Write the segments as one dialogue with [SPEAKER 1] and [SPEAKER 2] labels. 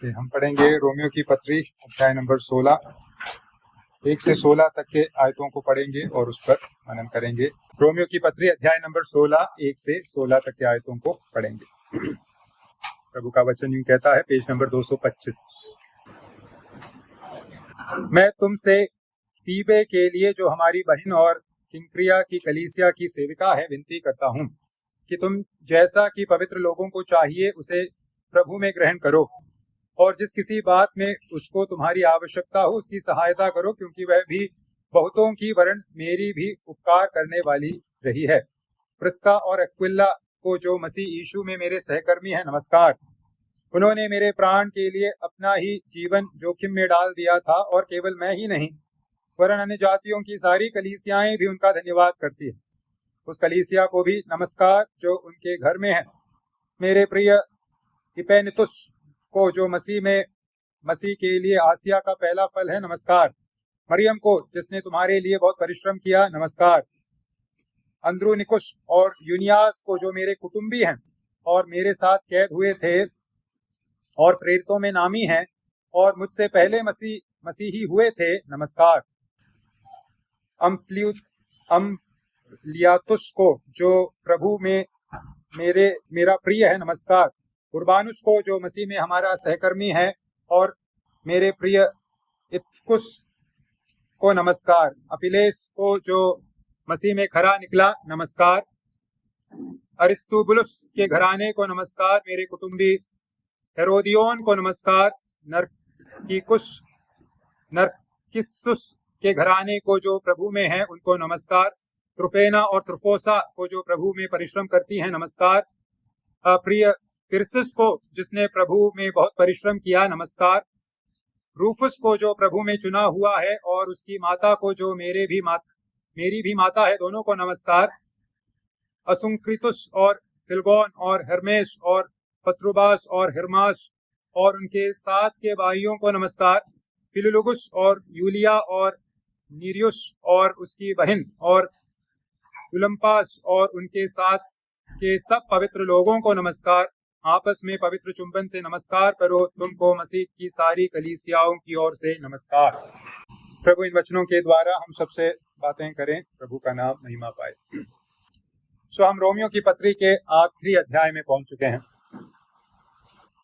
[SPEAKER 1] हम पढ़ेंगे रोमियो की पत्री अध्याय नंबर 16, 1 से 16 तक के आयतों को पढ़ेंगे और उस पर मनन करेंगे। रोमियो की पत्री अध्याय नंबर 16, 1 से 16 तक के आयतों को पढ़ेंगे। प्रभु का वचन यूं कहता है, पेज नंबर 225। मैं तुमसे फीबे के लिए, जो हमारी बहन और किंक्रिया की कलीसिया की सेविका है, विनती करता हूं कि तुम जैसा कि पवित्र लोगों को चाहिए उसे प्रभु में ग्रहण करो, और जिस किसी बात में उसको तुम्हारी आवश्यकता हो उसकी सहायता करो, क्योंकि वह भी बहुतों की वरन मेरी भी उपकार करने वाली रही है। प्रिस्का और अक्विला को, जो मसीह यीशु में मेरे सहकर्मी हैं, नमस्कार। उन्होंने मेरे प्राण के लिए अपना ही जीवन जोखिम में डाल दिया था, और केवल मैं ही नहीं वरन अन्य जातियों की सारी कलीसियाएं भी उनका धन्यवाद करती है। उस कलीसिया को भी नमस्कार जो उनके घर में है। मेरे प्रिय इपेनेतुस को, जो मसीह के लिए आसिया का पहला फल है, नमस्कार। मरियम को, जिसने तुम्हारे लिए बहुत परिश्रम किया, नमस्कार। अंद्रुनिकुस और यूनियास को, जो मेरे कुटुंबी हैं और मेरे साथ कैद हुए थे और प्रेरितों में नामी हैं और मुझसे पहले मसीही हुए थे, नमस्कार। अम्प्लियातुस को, जो प्रभु में मेरा प्रिय है, नमस्कार। उर्बानुस को, जो मसीह में हमारा सहकर्मी है और मेरे प्रिय इत्कुस को, नमस्कार। अपिलेस को, जो मसीह में खरा निकला, नमस्कार। अरिस्तुबुलुस के घराने को नमस्कार। मेरे कुटुंबी हेरोदियोन को नमस्कार। नरकिस्सुस के घराने को, जो प्रभु में है, उनको नमस्कार। त्रुफेना और त्रुफोसा को, जो प्रभु में परिश्रम करती हैं, नमस्कार। प्रिय पिरसिस को, जिसने प्रभु में बहुत परिश्रम किया, नमस्कार। रूफुस को, जो प्रभु में चुना हुआ है, और उसकी माता को, जो मेरी भी माता है, दोनों को नमस्कार। असुंक्रितुस और फिलगोन और हर्मेस और पत्रुबास और हिर्मास और उनके साथ के भाइयों को नमस्कार। फिलुलुगुस और यूलिया और नीरियुस और उसकी बहन और युलम्पास और उनके साथ के सब पवित्र लोगों को नमस्कार। आपस में पवित्र चुंबन से नमस्कार करो। तुमको मसीह की सारी कलीसियाओं की ओर से नमस्कार। प्रभु इन वचनों के द्वारा हम सबसे बातें करें, प्रभु का नाम महिमा पाए। हम रोमियो की पत्री के आखिरी अध्याय में पहुंच चुके हैं।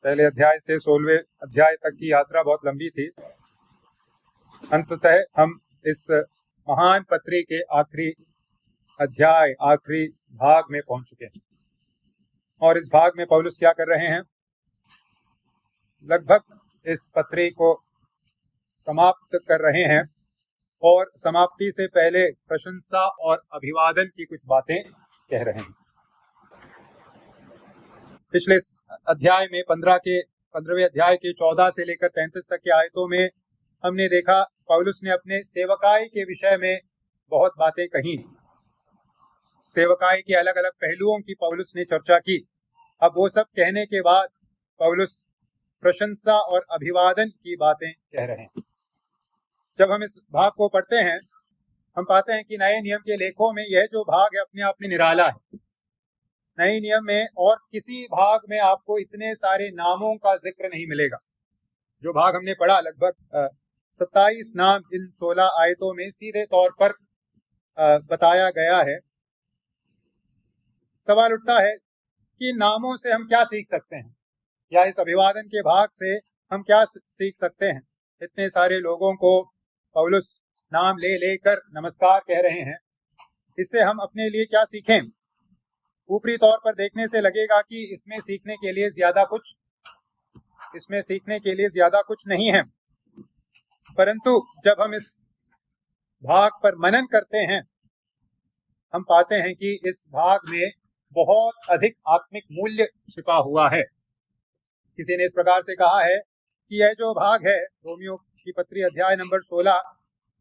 [SPEAKER 1] पहले अध्याय से 16वें अध्याय तक की यात्रा बहुत लंबी थी। अंततः हम इस महान पत्री के आखिरी अध्याय, आखिरी भाग में पहुंच चुके हैं। और इस भाग में पौलुस क्या कर रहे हैं? लगभग इस पत्री को समाप्त कर रहे हैं, और समाप्ति से पहले प्रशंसा और अभिवादन की कुछ बातें कह रहे हैं। पिछले अध्याय में 15वें अध्याय के 14 से लेकर 33 तक के आयतों में हमने देखा पौलुस ने अपने सेवकाई के विषय में बहुत बातें कही। सेवकाई के अलग अलग पहलुओं की पौलुस ने चर्चा की। अब वो सब कहने के बाद पौलुस प्रशंसा और अभिवादन की बातें कह रहे हैं। जब हम इस भाग को पढ़ते हैं, हम पाते हैं कि नए नियम के लेखों में यह जो भाग है अपने आप में निराला है। नए नियम में और किसी भाग में आपको इतने सारे नामों का जिक्र नहीं मिलेगा। जो भाग हमने पढ़ा, लगभग 27 नाम इन 16 आयतों में सीधे तौर पर बताया गया है। सवाल उठता है कि नामों से हम क्या सीख सकते हैं, या इस अभिवादन के भाग से हम क्या सीख सकते हैं? इतने सारे लोगों को पौलुस नाम ले लेकर नमस्कार कह रहे हैं। इससे हम अपने लिए क्या सीखें? ऊपरी तौर पर देखने से लगेगा कि इसमें सीखने के लिए ज्यादा कुछ नहीं है, परंतु जब हम इस भाग पर मनन करते हैं, हम पाते हैं कि इस भाग में बहुत अधिक आत्मिक मूल्य छिपा हुआ है। किसी ने इस प्रकार से कहा है कि यह जो भाग है, रोमियो की पत्री अध्याय नंबर 16,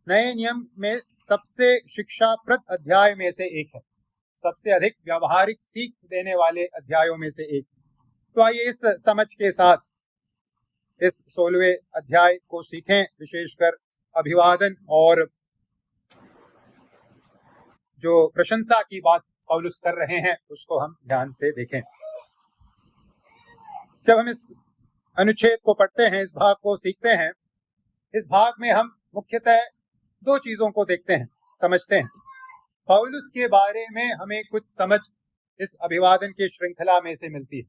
[SPEAKER 1] नए नियम में सबसे शिक्षाप्रद अध्याय में से एक है, सबसे अधिक व्यावहारिक सीख देने वाले अध्यायों में से एक। तो आइए इस समझ के साथ इस 16वें अध्याय को सीखें, विशेषकर अभिवादन और जो प्रशंसा की बात पौलुस कर रहे हैं उसको हम ध्यान से देखें। जब हम इस अनुच्छेद को पढ़ते हैं, इस भाग को सीखते हैं, इस भाग में हम मुख्यतः दो चीजों को देखते हैं, समझते हैं। पौलुस के बारे में हमें कुछ समझ इस अभिवादन की श्रृंखला में से मिलती है।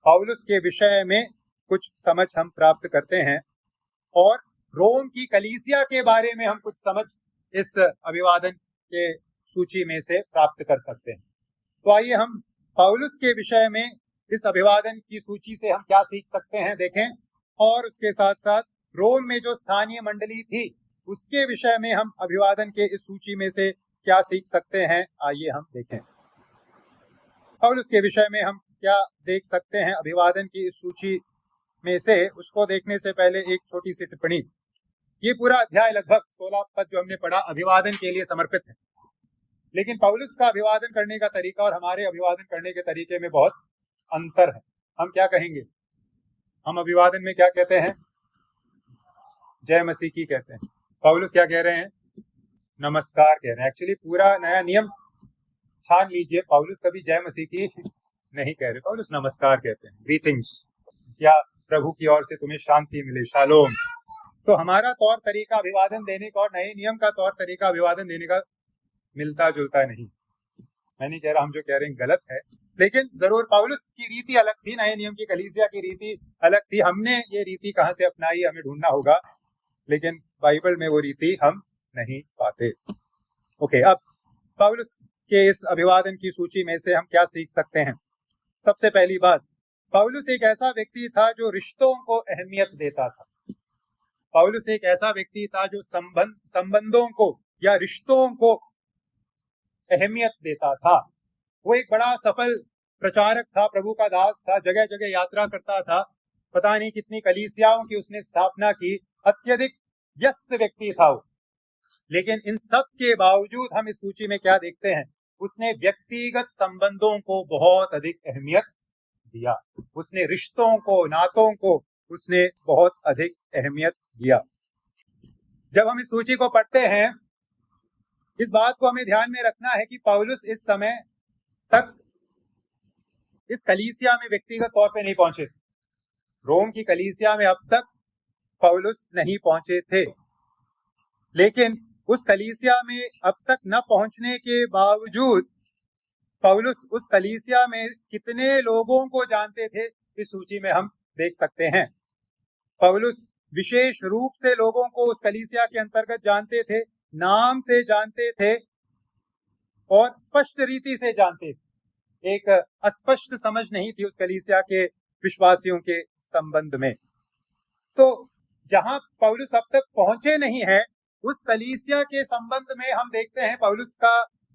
[SPEAKER 1] पौलुस के विषय में कुछ समझ हम प्राप्त करते हैं और रोम की कलीसिया के बारे में हम कुछ समझ इस अभिवादन के सूची में से प्राप्त कर सकते हैं। तो आइए हम पौलुस के विषय में इस अभिवादन की सूची से हम क्या सीख सकते हैं देखें, और उसके साथ साथ रोम में जो स्थानीय मंडली थी उसके विषय में हम अभिवादन के इस सूची में से क्या सीख सकते हैं, आइए हम देखें। पौलुस के विषय में हम क्या देख सकते हैं अभिवादन की इस सूची में से, उसको देखने से पहले एक छोटी सी टिप्पणी। ये पूरा अध्याय लगभग 16 पद जो हमने पढ़ा अभिवादन के लिए समर्पित है, लेकिन पौलुस का अभिवादन करने का तरीका और हमारे अभिवादन करने के तरीके में बहुत अंतर है। हम क्या कहेंगे? हम अभिवादन में क्या कहते हैं? जय मसीह की कहते हैं। पौलुस क्या कह रहे हैं? नमस्कार कह रहे हैं। एक्चुअली पूरा नया नियम छान लीजिए, पौलुस कभी जय मसीह की नहीं कह रहे, पौलुस नमस्कार कहते हैं, ग्रीटिंग्स, या प्रभु की ओर से तुम्हें शांति मिले, शालोम। तो हमारा तौर तरीका अभिवादन देने का और नए नियम का तौर तरीका अभिवादन देने का मिलता जुलता नहीं। मैं नहीं कह रहा हम जो कह रहे हैं गलत है, लेकिन जरूर पौलुस की रीति अलग थी, नए नियम की कलीसिया की रीति अलग थी। हमने ये रीति कहाँ से अपनाई हमें ढूंढना होगा, लेकिन बाइबल में वो रीति हम नहीं पाते। ओके, अब पौलुस के इस अभिवादन की सूची में से हम क्या सीख सकते हैं? सबसे पहली बात, पौलुस एक ऐसा व्यक्ति था जो रिश्तों को अहमियत देता था। पौलुस एक ऐसा व्यक्ति था जो संबंधों को या रिश्तों को अहमियत देता था। वो एक बड़ा सफल प्रचारक था, प्रभु का दास था, जगह जगह यात्रा करता था, पता नहीं कितनी कलीसियाओं की उसने स्थापना की, अत्यधिक व्यस्त व्यक्ति था वो। लेकिन इन सब के बावजूद हम इस सूची में क्या देखते हैं? उसने व्यक्तिगत संबंधों को बहुत अधिक अहमियत दिया। उसने रिश्तों को, नातों को उसने बहुत अधिक अहमियत दिया। जब हम इस सूची को पढ़ते हैं, इस बात को हमें ध्यान में रखना है कि पौलुस इस समय तक इस कलीसिया में व्यक्तिगत तौर पे नहीं पहुंचे। रोम की कलीसिया में अब तक पौलुस नहीं पहुंचे थे, लेकिन उस कलीसिया में अब तक न पहुंचने के बावजूद पौलुस उस कलीसिया में कितने लोगों को जानते थे, इस सूची में हम देख सकते हैं। पौलुस विशेष रूप से लोगों को उस कलीसिया के अंतर्गत जानते थे, नाम से जानते थे और स्पष्ट रीति से जानते थे। एक अस्पष्ट समझ नहीं थी उस कलीसिया के विश्वासियों के संबंध में। तो जहां पौलुस अब तक पहुंचे नहीं है, उस कलीसिया के संबंध में हम देखते हैं पौलुस का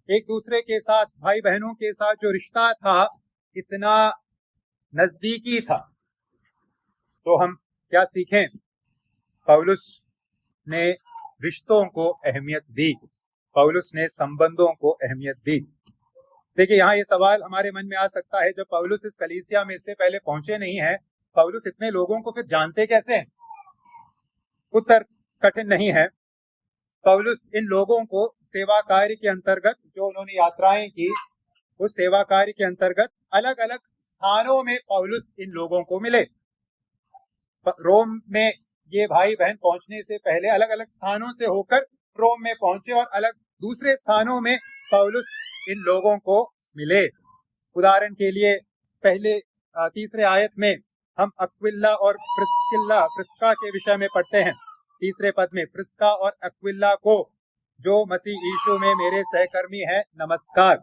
[SPEAKER 1] एक दूसरे के साथ, भाई बहनों के साथ जो रिश्ता था, इतना नजदीकी था। तो हम क्या सीखें? पौलुस ने रिश्तों को अहमियत दी, पौलुस ने संबंधों को अहमियत दी। देखिए, यहाँ ये सवाल हमारे मन में आ सकता है, जब पौलुस इस कलीसिया में इससे पहले पहुंचे नहीं है, पौलुस इतने लोगों को फिर जानते कैसे हैं? उत्तर कठिन नहीं है। पौलुस इन लोगों को सेवा कार्य के अंतर्गत, जो उन्होंने यात्राएं की, उस सेवा कार्य के अंतर्गत अलग अलग स्थानों में पौलुस इन लोगों को मिले। रोम में ये भाई बहन पहुंचने से पहले अलग अलग स्थानों से होकर रोम में पहुंचे और अलग दूसरे स्थानों में पौलुस इन लोगों को मिले। उदाहरण के लिए पहले तीसरे आयत में हम अक्विला और प्रिस्का के विषय में पढ़ते हैं। तीसरे पद में प्रिस्का और अक्विला को, जो मसीह यीशु में मेरे सहकर्मी हैं, नमस्कार।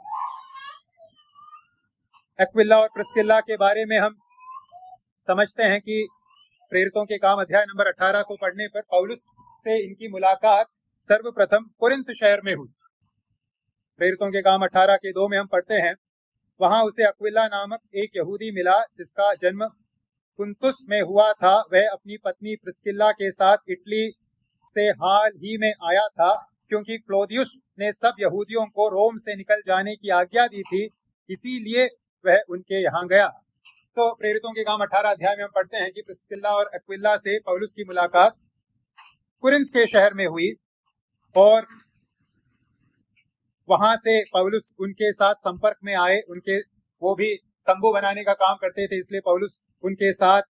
[SPEAKER 1] अक्विला और प्रिस्किल्ला के बारे में हम समझते हैं कि प्रेरितों के काम अध्याय नंबर 18 को पढ़ने पर पौलुस से इनकी मुलाकात सर्वप्रथम कुरिन्थ शहर में हुई। प्रेरितों के काम 18 के 2 में हम पढ़ते हैं, वहां उसे अक्विला नामक एक यहूदी मिला जिसका जन्म पुंतुस में हुआ था। वह अपनी पत्नी प्रिस्किल्ला के साथ इटली से हाल ही में आया था, क्योंकि क्लौदियुस ने सब यहूदियों को रोम से निकल जाने की आज्ञा दी थी, इसीलिए वह उनके यहाँ गया। तो प्रेरितों के काम 18 अध्याय में हम पढ़ते हैं कि प्रिस्किल्ला और अक्विला से पौलुस की मुलाकात कुरिन्थ के शहर में हुई और वहां से पौलुस उनके साथ संपर्क में आए। वो भी तंबू बनाने का काम करते थे, इसलिए पौलुस उनके साथ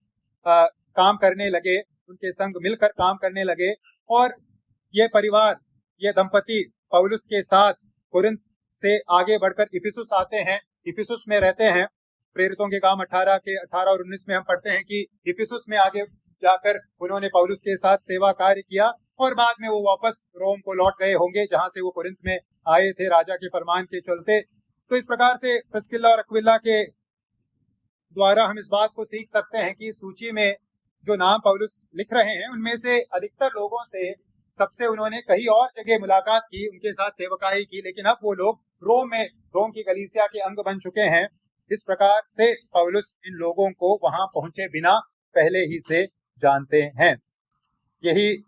[SPEAKER 1] काम करने लगे, उनके संग मिलकर काम करने लगे। और ये परिवार, ये दंपति पौलुस के साथ कुरिन्थ से आगे बढ़कर इफिसुस आते हैं, इफिसुस में रहते हैं। प्रेरितों के काम 18 और 19 में हम पढ़ते हैं कि इफिसुस में आगे जाकर उन्होंने पौलुस के साथ सेवा कार्य किया और बाद में वो वापस रोम को लौट गए होंगे, जहां से वो कुरिन्थ में आए थे राजा के फरमान के चलते। तो इस प्रकार से प्रिस्किल्ला और अक्विला के द्वारा हम इस बात को सीख सकते हैं कि सूची में जो नाम पौलुस लिख रहे हैं उनमें से अधिकतर लोगों से सबसे उन्होंने कहीं और जगह मुलाकात की, उनके साथ सेवकाई की, लेकिन अब वो लोग रोम की कलीसिया के अंग बन चुके हैं। इस प्रकार से पौलुस इन लोगों को वहां पहुंचे बिना पहले ही से जानते हैं। यही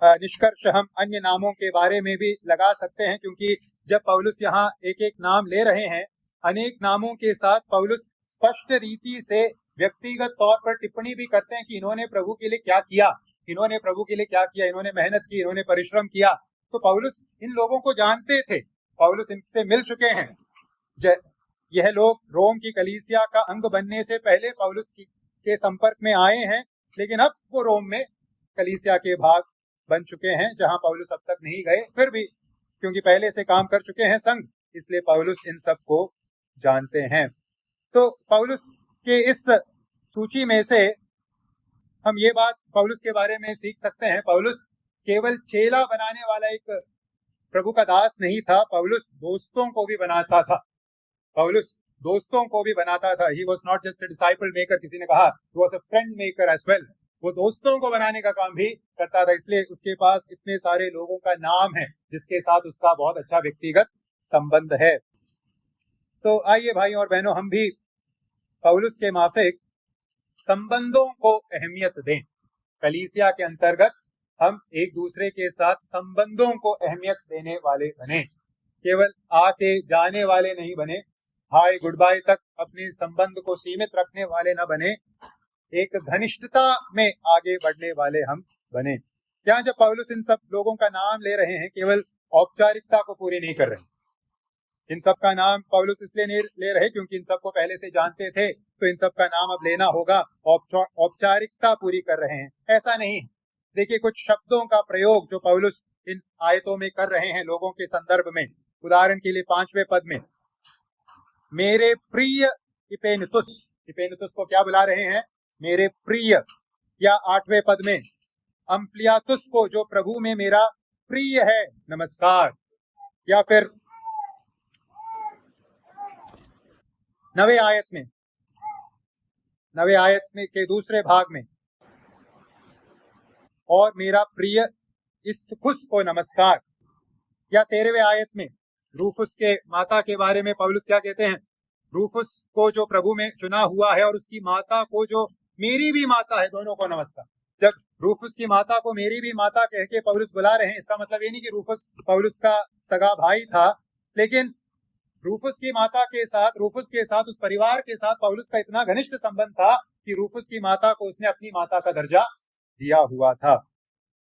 [SPEAKER 1] निष्कर्ष हम अन्य नामों के बारे में भी लगा सकते हैं, क्योंकि जब पौलुस यहाँ एक एक नाम ले रहे हैं, अनेक नामों के साथ पौलुस स्पष्ट रीति से व्यक्तिगत तौर पर टिप्पणी भी करते हैं कि इन्होंने प्रभु के लिए क्या किया, इन्होंने प्रभु के लिए क्या किया, इन्होंने मेहनत की, इन्होंने परिश्रम किया। तो पौलुस इन लोगों को जानते थे, पौलुस इनसे मिल चुके हैं। यह लोग रोम की कलीसिया का अंग बनने से पहले पौलुस के संपर्क में आए हैं, लेकिन अब वो रोम में कलीसिया के भाग बन चुके हैं, जहां पौलुस अब तक नहीं गए। फिर भी क्योंकि पहले से काम कर चुके हैं संग, इसलिए पौलुस इन सब को जानते हैं। तो पौलुस के इस सूची में से हम ये बात पौलुस के बारे में सीख सकते हैं, पौलुस केवल चेला बनाने वाला एक प्रभु का दास नहीं था, पौलुस दोस्तों को भी बनाता था। पौलुस दोस्तों को भी बनाता था। He was not just a disciple maker, किसी ने कहा, he was a friend maker as well। वो दोस्तों को बनाने का काम भी करता था, इसलिए उसके पास इतने सारे लोगों का नाम है जिसके साथ उसका बहुत अच्छा व्यक्तिगत संबंध है। तो आइए भाई और बहनों, हम भी पौलुस के माफिक संबंधों को अहमियत दें। कलीसिया के अंतर्गत हम एक दूसरे के साथ संबंधों को अहमियत देने वाले बने, केवल आके जाने वाले नहीं बने, हाय गुड बाय तक अपने संबंध को सीमित रखने वाले न बने, एक घनिष्ठता में आगे बढ़ने वाले हम बने। क्या जब पौलुस इन सब लोगों का नाम ले रहे हैं, केवल औपचारिकता को पूरी नहीं कर रहे। इन सब का नाम पौलुस इसलिए नहीं ले रहे क्योंकि इन सबको पहले से जानते थे, तो इन सब का नाम अब लेना होगा, औपचारिकता पूरी कर रहे हैं, ऐसा नहीं। देखिए कुछ शब्दों का प्रयोग जो पौलुस इन आयतों में कर रहे हैं लोगों के संदर्भ में। उदाहरण के लिए 5वें पद में मेरे प्रिय इपेनुतुस को क्या बुला रहे हैं? मेरे प्रिय। या 8वें पद में अम्प्लियातुस को, जो प्रभु में मेरा प्रिय है, नमस्कार। या फिर 9वें आयत में के दूसरे भाग में और मेरा प्रिय इस्तखुस को नमस्कार। या 13वें आयत में रूफुस के माता के बारे में पौलुस क्या कहते हैं? रूफुस को जो प्रभु में चुना हुआ है और उसकी माता को जो मेरी भी माता है, दोनों को नमस्कार। जब रूफुस की माता को मेरी भी माता कह के पौलुस बुला रहे हैं, इसका मतलब ये नहीं कि रूफुस पौलुस का सगा भाई था, लेकिन रूफुस की माता के साथ, रूफुस के साथ, उस परिवार के साथ पौलुस का इतना घनिष्ठ संबंध था कि रूफुस की माता को उसने अपनी माता का दर्जा दिया हुआ था।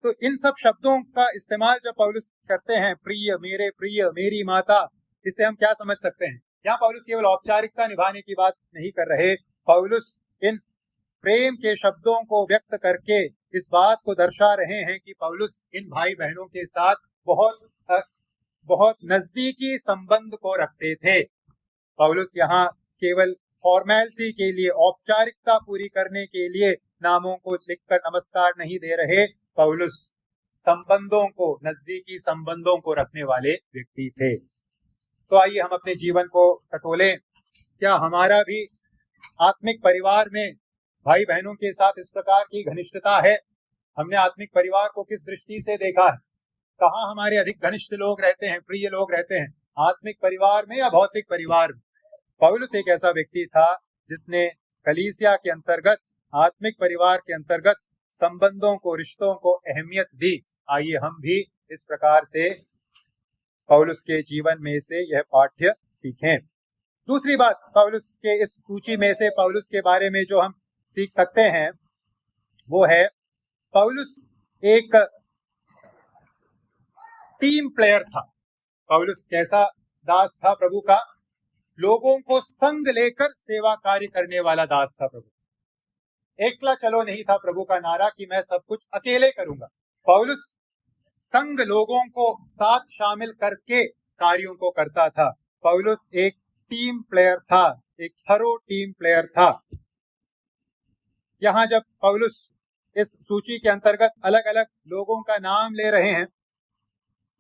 [SPEAKER 1] तो इन सब शब्दों का इस्तेमाल जब पौलुस करते हैं, प्रिय, मेरे प्रिय, मेरी माता, इससे हम क्या समझ सकते हैं? यहाँ पौलुस केवल औपचारिकता निभाने की बात नहीं कर रहे, पौलुस इन प्रेम के शब्दों को व्यक्त करके इस बात को दर्शा रहे हैं कि पौलुस इन भाई बहनों के साथ बहुत नजदीकी संबंध को रखते थे। पौलुस यहाँ केवल फॉर्मेलिटी के लिए, औपचारिकता पूरी करने के लिए नामों को लिखकर नमस्कार नहीं दे रहे, पौलुस संबंधों को, नजदीकी संबंधों को रखने वाले व्यक्ति थे। तो आइए हम अपने जीवन को टटोलें। क्या हमारा भी आत्मिक परिवार में भाई बहनों के साथ इस प्रकार की घनिष्ठता है? हमने आत्मिक परिवार को किस दृष्टि से देखा है? कहाँ हमारे अधिक घनिष्ठ लोग रहते हैं, प्रिय लोग रहते हैं, आत्मिक परिवार में या भौतिक परिवार में? पौलुस एक ऐसा व्यक्ति था जिसने कलीसिया के अंतर्गत, आत्मिक परिवार के अंतर्गत संबंधों को, रिश्तों को अहमियत दी। आइए हम भी इस प्रकार से पौलुस के जीवन में से यह पाठ्य सीखें। दूसरी बात, पौलुस के इस सूची में से पौलुस के बारे में जो हम सीख सकते हैं वो है, पौलुस एक टीम प्लेयर था। पौलुस कैसा दास था प्रभु का? लोगों को संग लेकर सेवा कार्य करने वाला दास था प्रभु। एकला चलो नहीं था प्रभु का नारा कि मैं सब कुछ अकेले करूंगा। पौलुस संग लोगों को साथ शामिल करके कार्यों को करता था। पौलुस एक टीम प्लेयर था, एक थरो टीम प्लेयर था। यहाँ जब पौलुस इस सूची के अंतर्गत अलग अलग लोगों का नाम ले रहे हैं,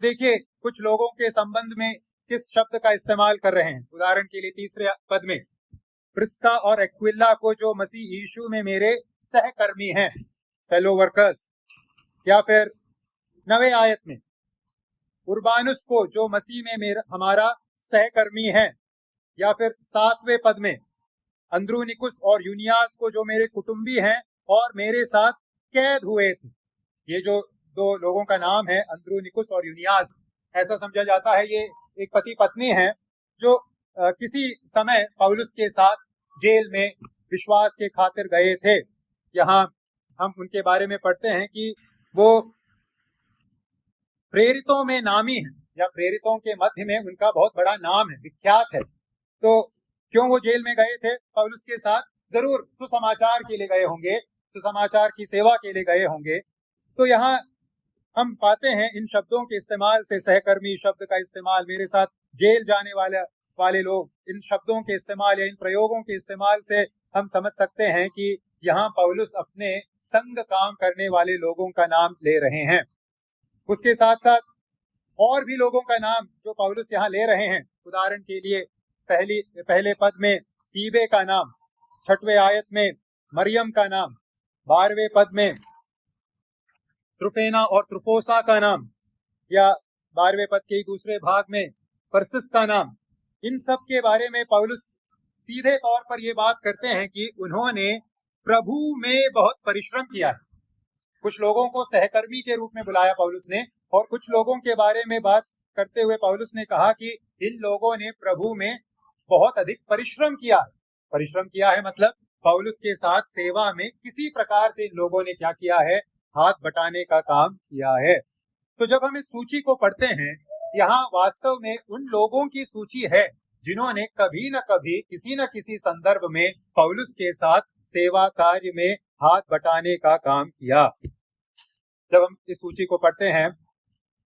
[SPEAKER 1] देखिए कुछ लोगों के संबंध में किस शब्द का इस्तेमाल कर रहे हैं। उदाहरण के लिए तीसरे पद में प्रिस्का और एक्विला को जो मसीह यीशु में मेरे सहकर्मी हैं, फेलो वर्कर्स, या फिर नवे आयत में उर्बानुस को जो मसीह में मेरा हमारा सहकर्मी है, या फिर 7वें पद में अंद्रुनिकुस और यूनियास को जो मेरे कुटुंबी हैं और मेरे साथ कैद हुए थे। ये जो दो लोगों का नाम है अंद्रुनिकुस और यूनियास, ऐसा समझा जाता है ये एक पति पत्नी हैं जो किसी समय पौलुस के साथ जेल में विश्वास के खातिर गए थे। यहाँ हम उनके बारे में पढ़ते हैं कि वो प्रेरितों में नामी है, या प्रेरितों के मध्य में उनका बहुत बड़ा नाम है, विख्यात है। तो क्यों वो जेल में गए थे पौलुस के साथ? जरूर सुसमाचार के लिए गए होंगे, सुसमाचार की सेवा के लिए गए होंगे। तो यहाँ हम पाते हैं इन शब्दों के इस्तेमाल से, सहकर्मी शब्द का इस्तेमाल, मेरे साथ जेल जाने वाले लोग, इन शब्दों के इस्तेमाल या इन प्रयोगों के इस्तेमाल से हम समझ सकते हैं कि यहाँ पौलुस अपने संग काम करने वाले लोगों का नाम ले रहे हैं। उसके साथ साथ और भी लोगों का नाम जो पौलुस यहाँ ले रहे हैं। उदाहरण के लिए पहले पद में फीबे का नाम, 6वें आयत में मरियम का नाम, 12वें पद में त्रुफेना और त्रुफोसा का नाम, या 12वें पद के दूसरे भाग में परसिस का नाम। इन सब के बारे में पौलुस सीधे तौर पर यह बात करते हैं कि उन्होंने प्रभु में बहुत परिश्रम किया है। कुछ लोगों को सहकर्मी के रूप में बुलाया पौलुस ने, और कुछ लोगों के बारे में बात करते हुए पौलुस ने कहा कि इन लोगों ने प्रभु में बहुत अधिक परिश्रम किया है। परिश्रम किया है मतलब पौलुस के साथ सेवा में किसी प्रकार से इन लोगों ने क्या किया है? हाथ बटाने का काम किया है। तो जब हम इस सूची को पढ़ते हैं, यहाँ वास्तव में उन लोगों की सूची है जिन्होंने कभी न कभी किसी न किसी संदर्भ में पौलुस के साथ सेवा कार्य में हाथ बटाने का काम किया। जब हम इस सूची को पढ़ते हैं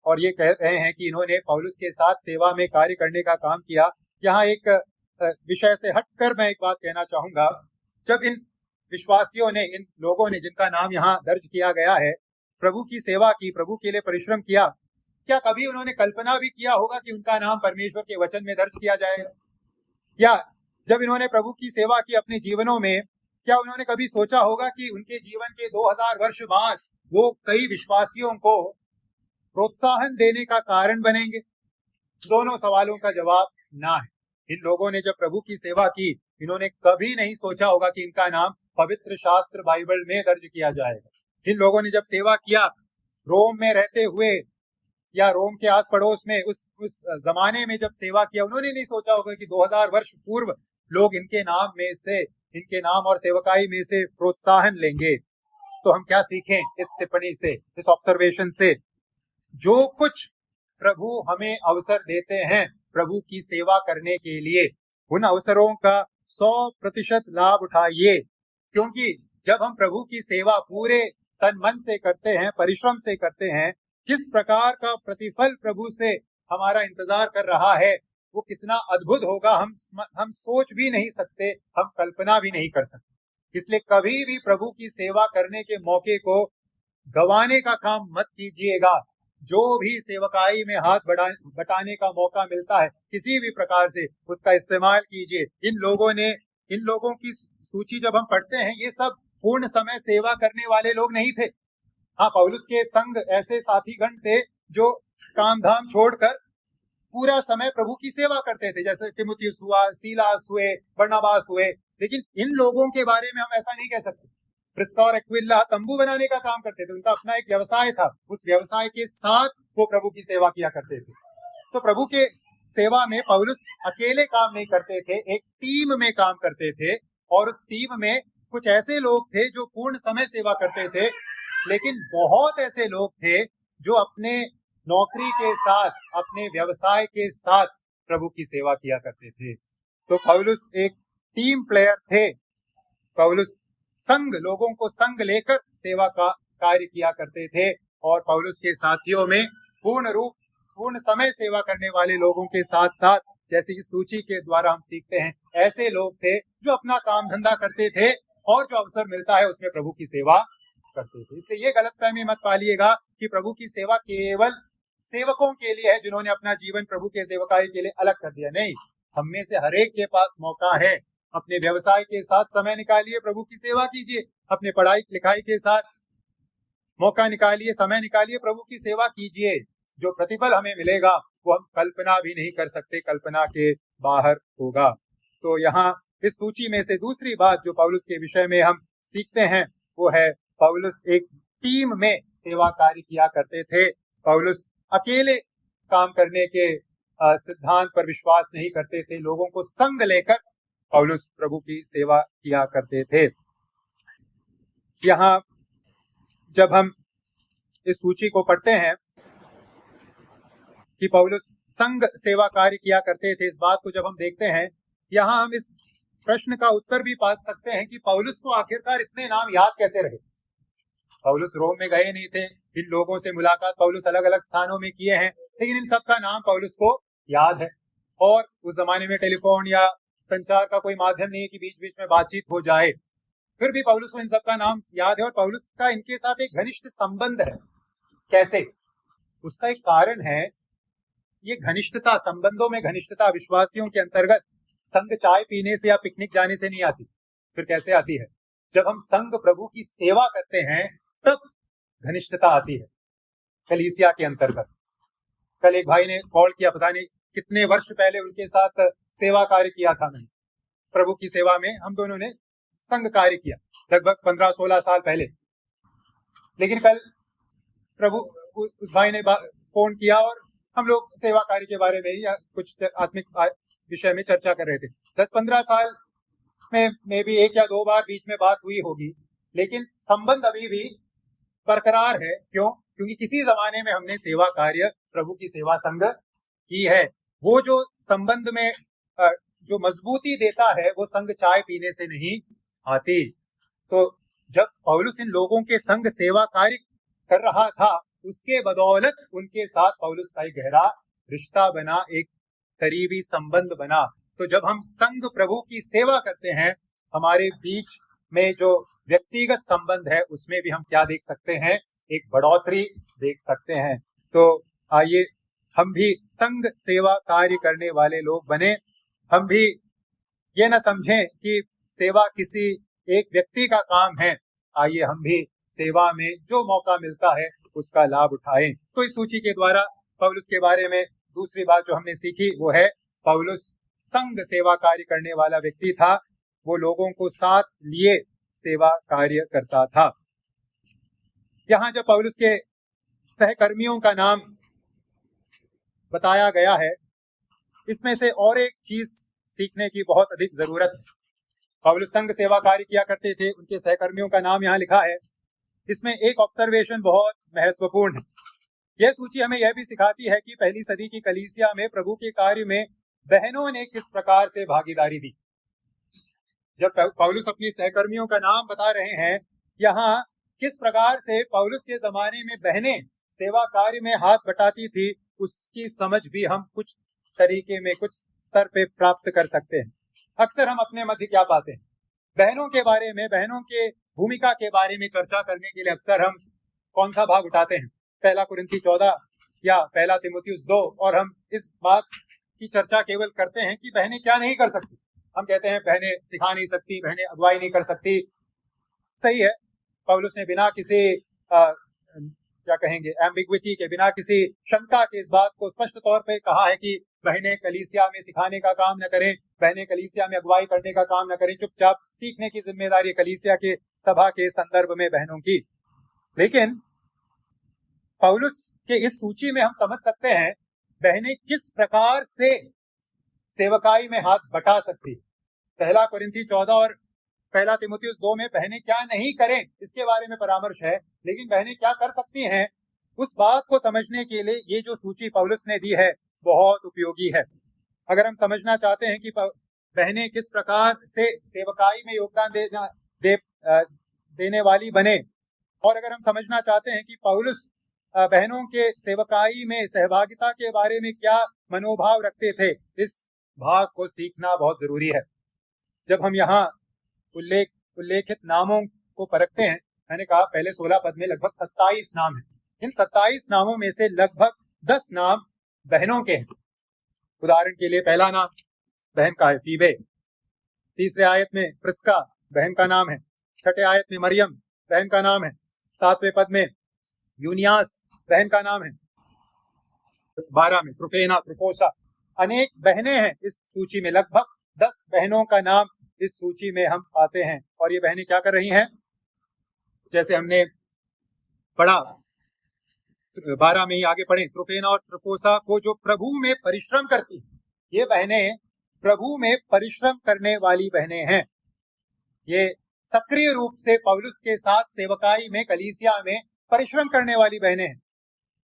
[SPEAKER 1] और ये कह रहे हैं कि इन्होंने पौलुस के साथ सेवा में कार्य करने का काम किया, यहाँ एक विषय से हटकर मैं एक बात कहना चाहूंगा। जब इन विश्वासियों ने, इन लोगों ने जिनका नाम यहाँ दर्ज किया गया है, प्रभु की सेवा की, प्रभु के लिए परिश्रम किया, क्या कभी उन्होंने कल्पना भी किया होगा कि उनका नाम परमेश्वर के वचन में दर्ज किया जाएगा? या जब इन्होंने प्रभु की सेवा की अपने जीवनों में, क्या उन्होंने कभी सोचा होगा कि उनके जीवन के 2000 वर्ष बाद वो कई विश्वासियों को प्रोत्साहन देने का कारण बनेंगे? दोनों सवालों का जवाब ना है। इन लोगों ने जब प्रभु की सेवा की, इन्होंने कभी नहीं सोचा होगा कि इनका नाम पवित्र शास्त्र बाइबल में दर्ज किया जाएगा। जिन लोगों ने जब सेवा किया रोम में रहते हुए या रोम के आस पड़ोस में, उस जमाने में जब सेवा किया, उन्होंने नहीं सोचा होगा कि 2000 वर्ष पूर्व लोग इनके नाम में से, इनके नाम और सेवकाई में से प्रोत्साहन लेंगे। तो हम क्या सीखें इस टिप्पणी से, इस ऑब्जर्वेशन से? जो कुछ प्रभु हमें अवसर देते हैं प्रभु की सेवा करने के लिए, उन अवसरों का 100% लाभ उठाइए, क्योंकि जब हम प्रभु की सेवा पूरे तन मन से करते हैं, परिश्रम से करते हैं, किस प्रकार का प्रतिफल प्रभु से हमारा इंतजार कर रहा है, वो कितना अद्भुत होगा, हम सोच भी नहीं सकते, हम कल्पना भी नहीं कर सकते। इसलिए कभी भी प्रभु की सेवा करने के मौके को गंवाने का काम मत कीजिएगा। जो भी सेवकाई में हाथ बटाने का मौका मिलता है किसी भी प्रकार से, उसका इस्तेमाल कीजिए। इन लोगों की सूची जब हम पढ़ते हैं, ये सब पूर्ण समय सेवा करने वाले लोग नहीं थे। हाँ, पौलुस के संग ऐसे साथीगण थे जो काम धाम छोड़कर पूरा समय प्रभु की सेवा करते थे, जैसे तिमुथियुस हुआ, सीलास हुए, बरनबास हुए। लेकिन इन लोगों के बारे में हम ऐसा नहीं कह सकते। प्रिस्का और एक्विला तंबू बनाने का काम करते थे, उनका अपना एक व्यवसाय था, उस व्यवसाय के साथ वो प्रभु की सेवा किया करते थे। तो प्रभु के सेवा में पौलुस अकेले काम नहीं करते थे, एक टीम में काम करते थे, और उस टीम में कुछ ऐसे लोग थे जो पूर्ण समय सेवा करते थे, लेकिन बहुत ऐसे लोग थे जो अपने नौकरी के साथ, अपने व्यवसाय के साथ प्रभु की सेवा किया करते थे। तो पौलुस एक टीम प्लेयर थे। पौलुस संग, लोगों को संग लेकर सेवा का कार्य किया करते थे। और पौलुस के साथियों में पूर्ण समय सेवा करने वाले लोगों के साथ साथ, जैसे कि सूची के द्वारा हम सीखते हैं, ऐसे लोग थे जो अपना काम धंधा करते थे और जो अवसर मिलता है उसमें प्रभु की सेवा करते थे। इसलिए ये गलतफहमी मत पालिएगा कि प्रभु की सेवा केवल सेवकों के लिए है जिन्होंने अपना जीवन प्रभु के सेवकाई के लिए अलग कर दिया। नहीं, हम में से हर एक के पास मौका है। अपने व्यवसाय के साथ समय निकालिए, प्रभु की सेवा कीजिए। अपने पढ़ाई लिखाई के साथ मौका निकालिए, समय निकालिए, प्रभु की सेवा कीजिए। जो प्रतिफल हमें मिलेगा वो हम कल्पना भी नहीं कर सकते, कल्पना के बाहर होगा। तो यहाँ इस सूची में से दूसरी बात जो पौलुस के विषय में हम सीखते हैं वो है, पौलुस एक टीम में सेवा कार्य किया करते थे। पौलुस अकेले काम करने के सिद्धांत पर विश्वास नहीं करते थे। लोगों को संग लेकर पौलुस प्रभु की सेवा किया करते थे। यहाँ जब हम इस सूची को पढ़ते हैं कि पौलुस संग सेवा कार्य किया करते थे, इस बात को जब हम देखते हैं, यहाँ हम इस प्रश्न का उत्तर भी पा सकते हैं कि पौलुस को आखिरकार इतने नाम याद कैसे रहे। पौलुस रोम में गए नहीं थे, इन लोगों से मुलाकात पौलुस अलग अलग स्थानों में किए हैं, लेकिन इन सब का नाम पौलुस को याद है। और उस जमाने में टेलीफोन या संचार का कोई माध्यम नहीं है कि बीच बीच में बातचीत हो जाए, फिर भी पौलुस को इन सब का नाम याद है और पौलुस का इनके साथ एक घनिष्ठ संबंध है। कैसे? उसका एक कारण है, ये घनिष्ठता, संबंधों में घनिष्ठता विश्वासियों के अंतर्गत संग चाय पीने से या पिकनिक जाने से नहीं आती। फिर कैसे आती है? जब हम संग प्रभु की सेवा करते हैं तब घनिष्ठता आती है कलीसिया के अंतर्गत। कल एक भाई ने कॉल किया, पता नहीं कितने वर्ष पहले उनके साथ सेवा कार्य किया था मैंने, प्रभु की सेवा में हम दोनों ने संग कार्य किया लगभग 15-16 साल पहले। लेकिन कल प्रभु उस भाई ने फोन किया और हम लोग सेवा कार्य के बारे में या कुछ आत्मिक विषय में चर्चा कर रहे थे। 10-15 साल में भी 1 या 2 बार बीच में बात हुई होगी, लेकिन संबंध अभी भी बरकरार है। क्यों? क्योंकि किसी जमाने में हमने सेवा कार्य, प्रभु की सेवा संग की है। वो जो संबंध में जो मजबूती देता है वो संग चाय पीने से नहीं आती। तो जब पौलुस इन लोगों के संग सेवा कार्य कर रहा था, उसके बदौलत उनके साथ पौलुस का एक गहरा रिश्ता बना, एक करीबी संबंध बना। तो जब हम संग प्रभु की सेवा करते हैं, हमारे बीच में जो व्यक्तिगत संबंध है उसमें भी हम क्या देख सकते हैं? एक बढ़ोतरी देख सकते हैं। तो आइए हम भी संग सेवा कार्य करने वाले लोग बने। हम भी ये न समझें कि सेवा किसी एक व्यक्ति का काम है। आइए हम भी सेवा में जो मौका मिलता है उसका लाभ उठाएं। तो इस सूची के द्वारा पौलुस के बारे में दूसरी बात जो हमने सीखी वो है, पौलुस संग सेवा कार्य करने वाला व्यक्ति था। वो लोगों को साथ लिए सेवा कार्य करता था। यहाँ जब पौलुस के सहकर्मियों का नाम बताया गया है, इसमें से और एक चीज सीखने की बहुत अधिक जरूरत है। पौलुस संग सेवा कार्य किया करते थे, उनके सहकर्मियों का नाम यहाँ लिखा है। इसमें एक ऑब्जर्वेशन बहुत महत्वपूर्ण है। यह सूची हमें यह भी सिखाती है कि पहली सदी की कलीसिया में प्रभु के कार्य में बहनों ने किस प्रकार से भागीदारी दी। जब पौलुस अपनी सहकर्मियों का नाम बता रहे हैं, यहाँ किस प्रकार से पौलुस के जमाने में बहनें सेवा कार्य में हाथ बटाती थी, उसकी समझ भी हम कुछ तरीके में, कुछ स्तर पे प्राप्त कर सकते हैं। अक्सर हम अपने मध्य क्या पाते हैं? बहनों के बारे में, बहनों के भूमिका के बारे में चर्चा करने के लिए अक्सर हम कौन सा भाग उठाते हैं? 1 कुरिन्थी 14 या 1 तीमुथियुस 2, और हम इस बात की चर्चा केवल करते हैं कि बहनें क्या नहीं कर सकती। हम कहते हैं बहनें सिखा नहीं सकती, बहनें अगुवाई नहीं कर सकती। सही है, पौलुस ने बिना किसी क्या कहेंगे एम्बिग्विटी के, बिना किसी शंका के इस बात को स्पष्ट तौर पे कहा है कि बहनें कलीसिया में सिखाने का काम न करें, बहनें कलीसिया में अगुवाई करने का काम न करें, चुपचाप सीखने की जिम्मेदारी कलीसिया के सभा के संदर्भ में बहनों की। लेकिन पौलुस के इस सूची में हम समझ सकते हैं बहनें किस प्रकार से सेवकाई में हाथ बटा सकती। 1 कुरिन्थी 14 और 1 तीमुथियुस 2 में बहनें क्या नहीं करें इसके बारे में परामर्श है, लेकिन बहनें क्या कर सकती हैं उस बात को समझने के लिए ये जो सूची पौलुस ने दी है बहुत उपयोगी है। अगर हम समझना चाहते हैं कि बहनें किस प्रकार से सेवकाई में योगदान दे देने वाली बने। और अगर हम समझना चाहते हैं कि पौलुस बहनों के सेवकाई में सहभागिता के बारे में क्या मनोभाव रखते थे, इस भाग को सीखना बहुत जरूरी है। जब हम यहाँ उल्लेखित नामों को परखते हैं, मैंने कहा पहले 16 पद में लगभग 27 नाम हैं। इन 27 नामों में से लगभग 10 नाम बहनों के हैं। उदाहरण के लिए पहला नाम बहन का है फीबे, तीसरे आयत में प्रिस्का बहन का नाम है, छठे आयत में मरियम बहन का नाम है, 7वें पद में यूनियास बहन का नाम है, 12 में त्रुफेना त्रुफोसा। अनेक बहनें हैं इस सूची में, लगभग 10 बहनों का नाम इस सूची में हम पाते हैं। और ये बहनें क्या कर रही हैं? जैसे हमने पढ़ा 12 में ही आगे पढ़े, त्रुफेना और त्रुफोसा को जो प्रभु में परिश्रम करती हैं। ये बहनें प्रभु में परिश्रम करने वाली बहनें हैं। ये सक्रिय रूप से पौलुस के साथ सेवकाई में, कलीसिया में परिश्रम करने वाली बहनें हैं।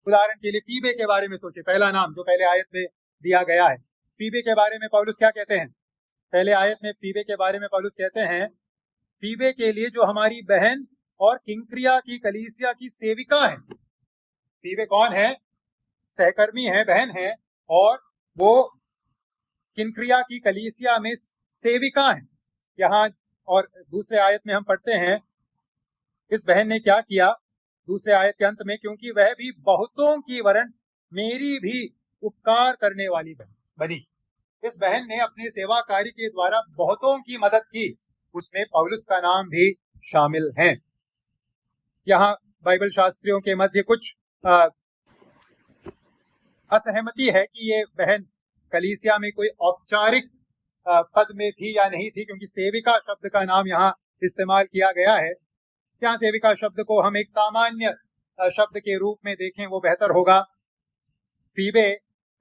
[SPEAKER 1] उदाहरण के लिए फीबे के बारे में सोचे, पहला नाम जो पहले आयत में दिया गया है। फीबे के बारे में पौलुस क्या कहते हैं? पहले आयत में फीबे के बारे में पौलुस कहते हैं, फीबे के लिए जो हमारी बहन और किंक्रिया की कलीसिया की सेविका है। फीबे कौन है? सहकर्मी है, बहन है, और वो किंक्रिया की कलीसिया में सेविका है। यहाँ और दूसरे आयत में हम पढ़ते हैं, इस बहन ने क्या किया दूसरे आयत के अंत में, क्योंकि वह भी बहुतों की वरन मेरी भी उपकार करने वाली बनी। इस बहन ने अपने सेवा कार्य के द्वारा बहुतों की मदद की, उसमें पौलुस का नाम भी शामिल है। यहाँ बाइबल शास्त्रियों के मध्य कुछ असहमति है कि ये बहन कलीसिया में कोई औपचारिक पद में थी या नहीं थी, क्योंकि सेविका शब्द का नाम यहाँ इस्तेमाल किया गया है। यहाँ सेविका शब्द को हम एक सामान्य शब्द के रूप में देखें वो बेहतर होगा। फीबे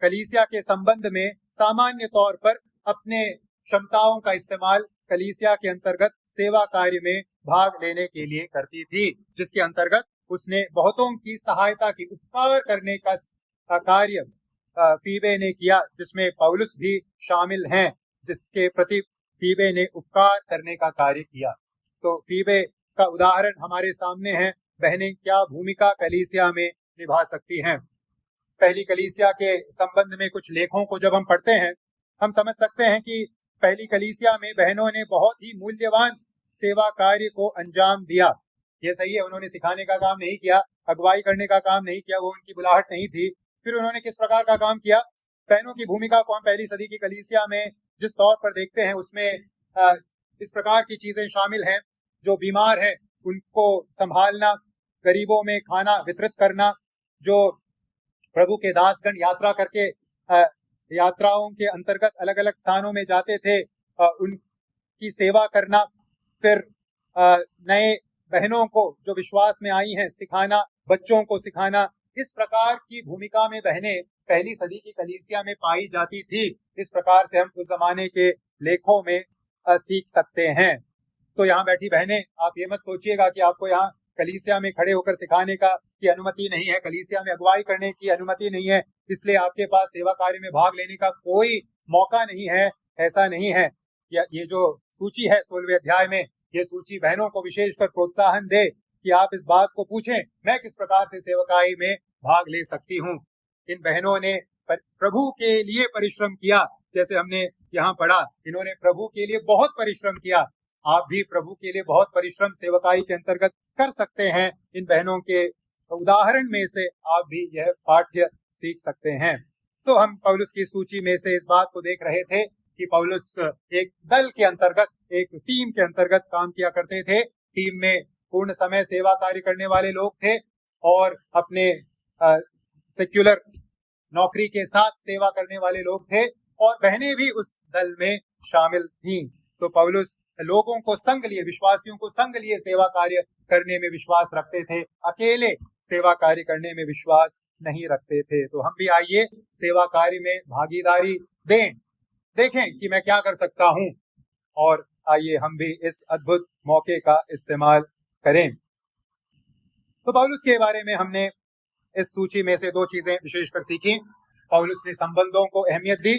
[SPEAKER 1] कलीसिया के संबंध में सामान्य तौर पर अपने क्षमताओं का इस्तेमाल कलीसिया के अंतर्गत सेवा कार्य में भाग लेने के लिए करती थी, जिसके अंतर्गत उसने बहुतों की सहायता की, उपकार करने का कार्य फीबे ने किया, जिसमें पौलुस भी शामिल हैं, जिसके प्रति फीबे ने उपकार करने का कार्य किया। तो फीबे का उदाहरण हमारे सामने है। बहनें क्या भूमिका कलीसिया में निभा सकती हैं? पहली कलीसिया के संबंध में कुछ लेखों को जब हम पढ़ते हैं, हम समझ सकते हैं कि पहली कलीसिया में बहनों ने बहुत ही मूल्यवान सेवा कार्य को अंजाम दिया। ये सही है, उन्होंने सिखाने का काम नहीं किया, अगुवाई करने का काम नहीं किया, वो उनकी बुलाहट नहीं थी। फिर उन्होंने किस प्रकार का काम किया? बहनों की भूमिका को हम पहली सदी की कलीसिया में जिस तौर पर देखते हैं, उसमें इस प्रकार की चीजें शामिल हैं। जो बीमार हैं उनको संभालना, गरीबों में खाना वितरित करना, जो प्रभु के दासगण यात्रा करके यात्राओं के अंतर्गत अलग अलग स्थानों में जाते थे, उनकी सेवा करना। फिर नए बहनों को जो विश्वास में आई हैं सिखाना, बच्चों को सिखाना। इस प्रकार की भूमिका में बहनें पहली सदी की कलीसिया में पाई जाती थी। इस प्रकार से हम उस जमाने के लेखों में सीख सकते हैं। तो यहाँ बैठी बहनें, आप ये मत सोचिएगा कि आपको यहाँ कलीसिया में खड़े होकर सिखाने की अनुमति नहीं है, कलीसिया में अगुवाई करने की अनुमति नहीं है, इसलिए आपके पास सेवा कार्य में भाग लेने का कोई मौका नहीं है। ऐसा नहीं है। ये जो सूची है 16वें अध्याय में, ये सूची बहनों को विशेषकर प्रोत्साहन दे कि आप इस बात को पूछें, मैं किस प्रकार से सेवकाई में भाग ले सकती हूँ। इन बहनों ने प्रभु के लिए परिश्रम किया, जैसे हमने यहाँ पढ़ा, इन्होंने प्रभु के लिए बहुत परिश्रम किया। आप भी प्रभु के लिए बहुत परिश्रम सेवकाई के अंतर्गत कर सकते हैं। इन बहनों के उदाहरण में से आप भी यह पाठ्य सीख सकते हैं। तो हम पौलुस की सूची में से इस बात को देख रहे थे कि पौलुस एक दल के अंतर्गत, एक टीम के अंतर्गत काम किया करते थे। टीम में पूर्ण समय सेवा कार्य करने वाले लोग थे और अपने सेक्युलर नौकरी के साथ सेवा करने वाले लोग थे, और बहनें भी उस दल में शामिल थीं। तो पौलुस लोगों को संग लिए, विश्वासियों को संग लिए सेवा कार्य करने में विश्वास रखते थे, अकेले सेवा कार्य करने में विश्वास नहीं रखते थे। तो हम भी आइए सेवा कार्य में भागीदारी दें, देखें कि मैं क्या कर सकता हूं, और आइए हम भी इस अद्भुत मौके का इस्तेमाल करें। तो पौलुस के बारे में हमने इस सूची में से 2 चीजें विशेषकर सीखी। पौलुस ने संबंधों को अहमियत दी,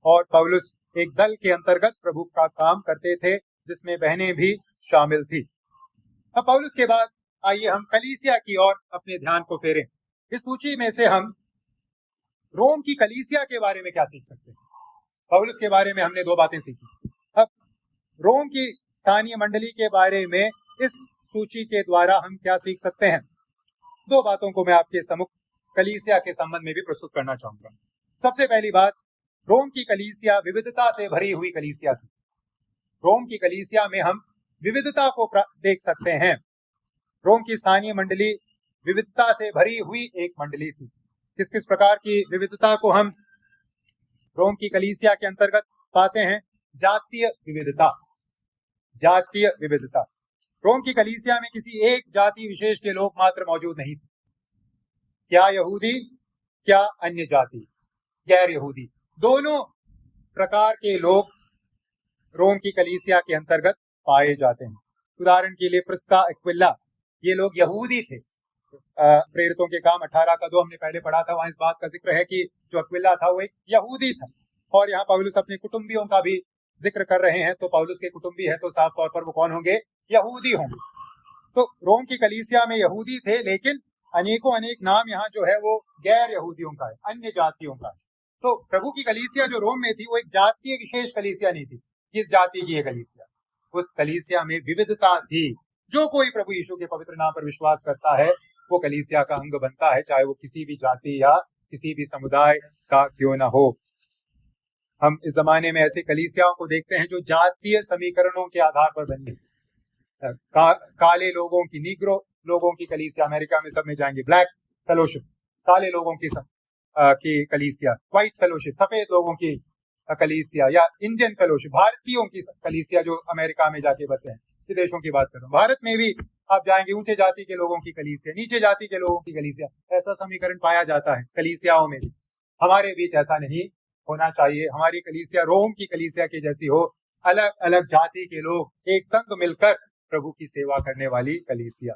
[SPEAKER 1] और पौलुस एक दल के अंतर्गत प्रभु का काम करते थे, जिसमें बहनें भी शामिल थी। अब पौलुस के बाद आइए हम कलीसिया की ओर अपने ध्यान को फेरें। इस सूची में से हम रोम की कलीसिया के बारे में क्या सीख सकते हैं? पौलुस के बारे में हमने 2 बातें सीखी। अब रोम की स्थानीय मंडली के बारे में इस सूची के द्वारा हम क्या सीख सकते हैं? 2 बातों को मैं आपके सम्मुख कलीसिया के संबंध में भी प्रस्तुत करना चाहूंगा। सबसे पहली बात, रोम की कलीसिया विविधता से भरी हुई कलीसिया थी। रोम की कलीसिया में हम विविधता को देख सकते हैं। रोम की स्थानीय मंडली विविधता से भरी हुई एक मंडली थी। किस किस प्रकार की विविधता को हम रोम की कलीसिया के अंतर्गत पाते हैं? जातीय विविधता। जातीय विविधता। रोम की कलीसिया में किसी एक जाति विशेष के लोग मात्र मौजूद नहीं थे। क्या यहूदी, क्या अन्य जाति, गैर यहूदी, दोनों प्रकार के लोग रोम की कलीसिया के अंतर्गत पाए जाते हैं। उदाहरण के लिए प्रिस्का, एक्विला, ये लोग यहूदी थे। प्रेरितों के काम 18 हमने पहले पढ़ा था, वहां इस बात का जिक्र है कि जो एक्विला था वो एक यहूदी था। और यहाँ पौलुस अपने कुटुंबियों का भी जिक्र कर रहे हैं, तो पौलुस के कुटुंबी है तो साफ तौर पर वो कौन होंगे? यहूदी होंगे। तो रोम की कलीसिया में यहूदी थे, लेकिन अनेकों अनेक नाम यहाँ जो है वो गैर यहूदियों का है, अन्य जातियों का है। तो प्रभु की कलीसिया जो रोम में थी वो एक जातीय विशेष कलीसिया नहीं थी। किस जाति की है कलीसिया? उस कलीसिया में विविधता थी। जो कोई प्रभु यीशु के पवित्र नाम पर विश्वास करता है वो कलीसिया का अंग बनता है, चाहे वो किसी भी जाति या किसी भी समुदाय का क्यों ना हो। हम इस जमाने में ऐसे कलीसियाओं को देखते हैं जो जातीय समीकरणों के आधार पर बनी है। काले लोगों की, नीग्रो लोगों की कलीसिया, अमेरिका में सब में जाएंगे, ब्लैक फेलोशिप, काले लोगों की कलीसिया, व्हाइट फेलोशिप, सफेद लोगों की कलीसिया, या इंडियन फेलोशिप, भारतीयों की कलीसिया जो अमेरिका में जाके बसे हैं। विदेशों की बात कर रहा हूँ। भारत में भी आप जाएंगे, ऊंचे जाति के लोगों की कलीसिया, नीचे जाति के लोगों की कलीसिया, ऐसा समीकरण पाया जाता है कलीसियाओं में भी। हमारे बीच ऐसा नहीं होना चाहिए। हमारी कलीसिया रोम की कलीसिया के जैसी हो, अलग अलग जाति के लोग एक संग मिलकर प्रभु की सेवा करने वाली कलीसिया।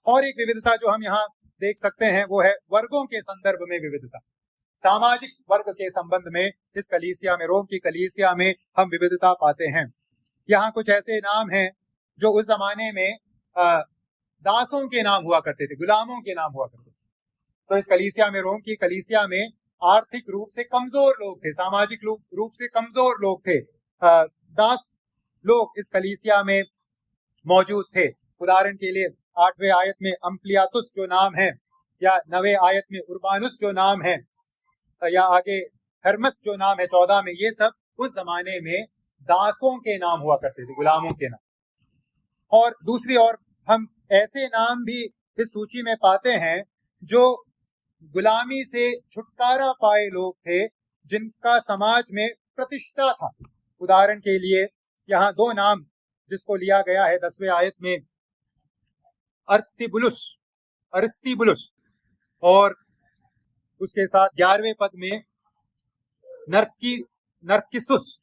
[SPEAKER 1] और एक विविधता जो हम यहाँ देख सकते हैं वो है वर्गों के संदर्भ में विविधता। सामाजिक वर्ग के संबंध में इस कलीसिया में, रोम की कलीसिया में हम विविधता पाते हैं। यहाँ कुछ ऐसे नाम हैं जो उस जमाने में दासों के नाम हुआ करते थे, गुलामों के नाम हुआ करते थे। तो इस कलीसिया में, रोम की कलीसिया में आर्थिक रूप से कमजोर लोग थे, सामाजिक रूप से कमजोर लोग थे, दास लोग इस कलीसिया में मौजूद थे। उदाहरण के लिए 8वें आयत में अम्प्लियातुस जो नाम है, या 9वें आयत में उर्बानुस जो नाम है, या आगे हर्मस जो नाम है 14 में, ये सब उस जमाने में दासों के नाम हुआ करते थे, गुलामों के नाम। और दूसरी ओर हम ऐसे नाम भी इस सूची में पाते हैं जो गुलामी से छुटकारा पाए लोग थे, जिनका समाज में प्रतिष्ठा था। उदाहरण के लिए यहाँ 2 नाम जिसको लिया गया है 10वें आयत में, अरिस्तिबुलुस, और उसके साथ 11वें पद में नरकिसुस।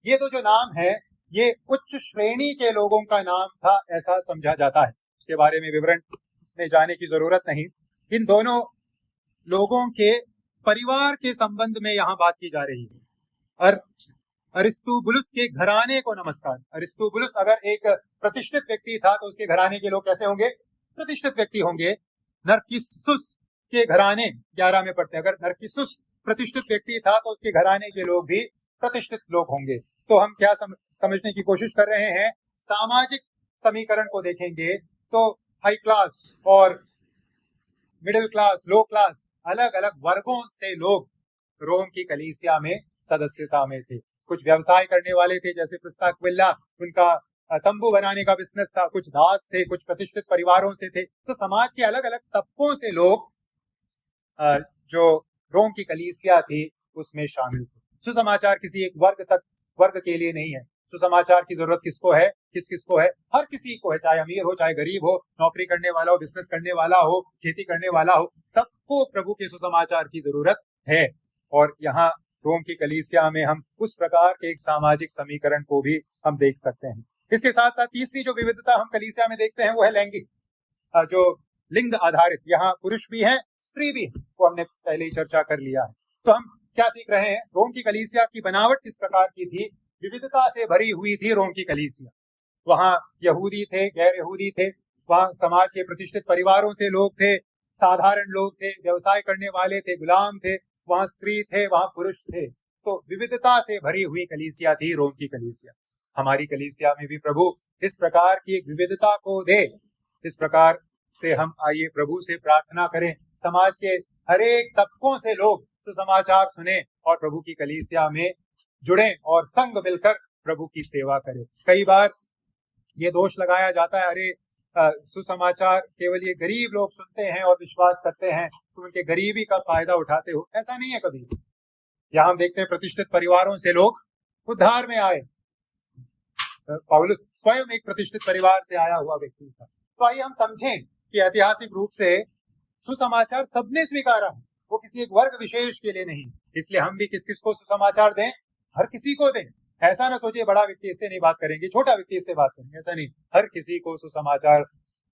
[SPEAKER 1] ये जो नाम है ये उच्च श्रेणी के लोगों का नाम था, ऐसा समझा जाता है। उसके बारे में विवरण में जाने की जरूरत नहीं। इन दोनों लोगों के परिवार के संबंध में यहाँ बात की जा रही है। अरिस्तुबुलुस के घराने को नमस्कार। अरिस्तुबुलुस अगर एक प्रतिष्ठित व्यक्ति था तो उसके घराने के लोग कैसे होंगे? प्रतिष्ठित व्यक्ति होंगे। नरकिसुस के घराने 11 में पढ़ते हैं, अगर नरकिसुस प्रतिष्ठित व्यक्ति था तो उसके घराने के लोग भी प्रतिष्ठित लोग होंगे। तो हम क्या समझने की कोशिश कर रहे हैं? सामाजिक समीकरण को देखेंगे तो हाई क्लास और मिडिल क्लास, लो क्लास, अलग अलग वर्गों से लोग रोम की कलीसिया में सदस्यता में थे। कुछ व्यवसाय करने वाले थे, जैसे प्रिस्का एक्विला, उनका तंबू बनाने का बिजनेस था, कुछ दास थे, कुछ प्रतिष्ठित परिवारों से थे। तो समाज के अलग अलग तबकों से लोग जो रोम की कलीसिया थी उसमें शामिल थे। सुसमाचार किसी एक वर्ग के लिए नहीं है। सुसमाचार की जरूरत किसको है? किसको है? हर किसी को है, चाहे अमीर हो, चाहे गरीब हो, नौकरी करने वाला हो, बिजनेस करने वाला हो, खेती करने वाला हो, सबको प्रभु के सुसमाचार की जरूरत है। और यहाँ रोम की कलीसिया में हम उस प्रकार के एक सामाजिक समीकरण को भी हम देख सकते हैं। इसके साथ साथ तीसरी जो विविधता हम कलीसिया में देखते हैं वो है लैंगिक, जो लिंग आधारित। यहाँ पुरुष भी है, स्त्री भी है, वो हमने पहले ही चर्चा कर लिया है। तो हम क्या सीख रहे हैं? रोम की कलीसिया की बनावट किस प्रकार की थी? विविधता से भरी हुई थी रोम की कलीसिया। वहां यहूदी थे, गैर यहूदी थे, वहाँ समाज के प्रतिष्ठित परिवारों से लोग थे, साधारण लोग थे, व्यवसाय करने वाले थे, गुलाम थे, वहाँ स्त्री थे, वहाँ पुरुष थे। तो विविधता से भरी हुई कलीसिया थी रोम की कलीसिया। हमारी कलीसिया में भी प्रभु इस प्रकार की एक विविधता को दे। इस प्रकार से हम आइए प्रभु से प्रार्थना करें, समाज के हर एक तबकों से लोग सुसमाचार सुने और प्रभु की कलीसिया में जुड़े और संग मिलकर प्रभु की सेवा करें। कई बार ये दोष लगाया जाता है, अरे सुसमाचार केवल ये गरीब लोग सुनते हैं और विश्वास करते हैं, तो उनके गरीबी का फायदा उठाते हो। ऐसा नहीं है कभी। यहाँ हम देखते हैं प्रतिष्ठित परिवारों से लोग उद्धार में आए। पौलुस स्वयं एक प्रतिष्ठित परिवार से आया हुआ व्यक्ति था। तो आइए हम समझें कि ऐतिहासिक रूप से सुसमाचार सबने स्वीकारा है, वो किसी एक वर्ग विशेष के लिए नहीं। इसलिए हम भी किस किस को सुसमाचार दें? हर किसी को दें। ऐसा ना सोचिए बड़ा व्यक्ति इससे नहीं बात करेंगे, छोटा व्यक्ति इससे बात करेंगे, ऐसा नहीं। हर किसी को सुसमाचार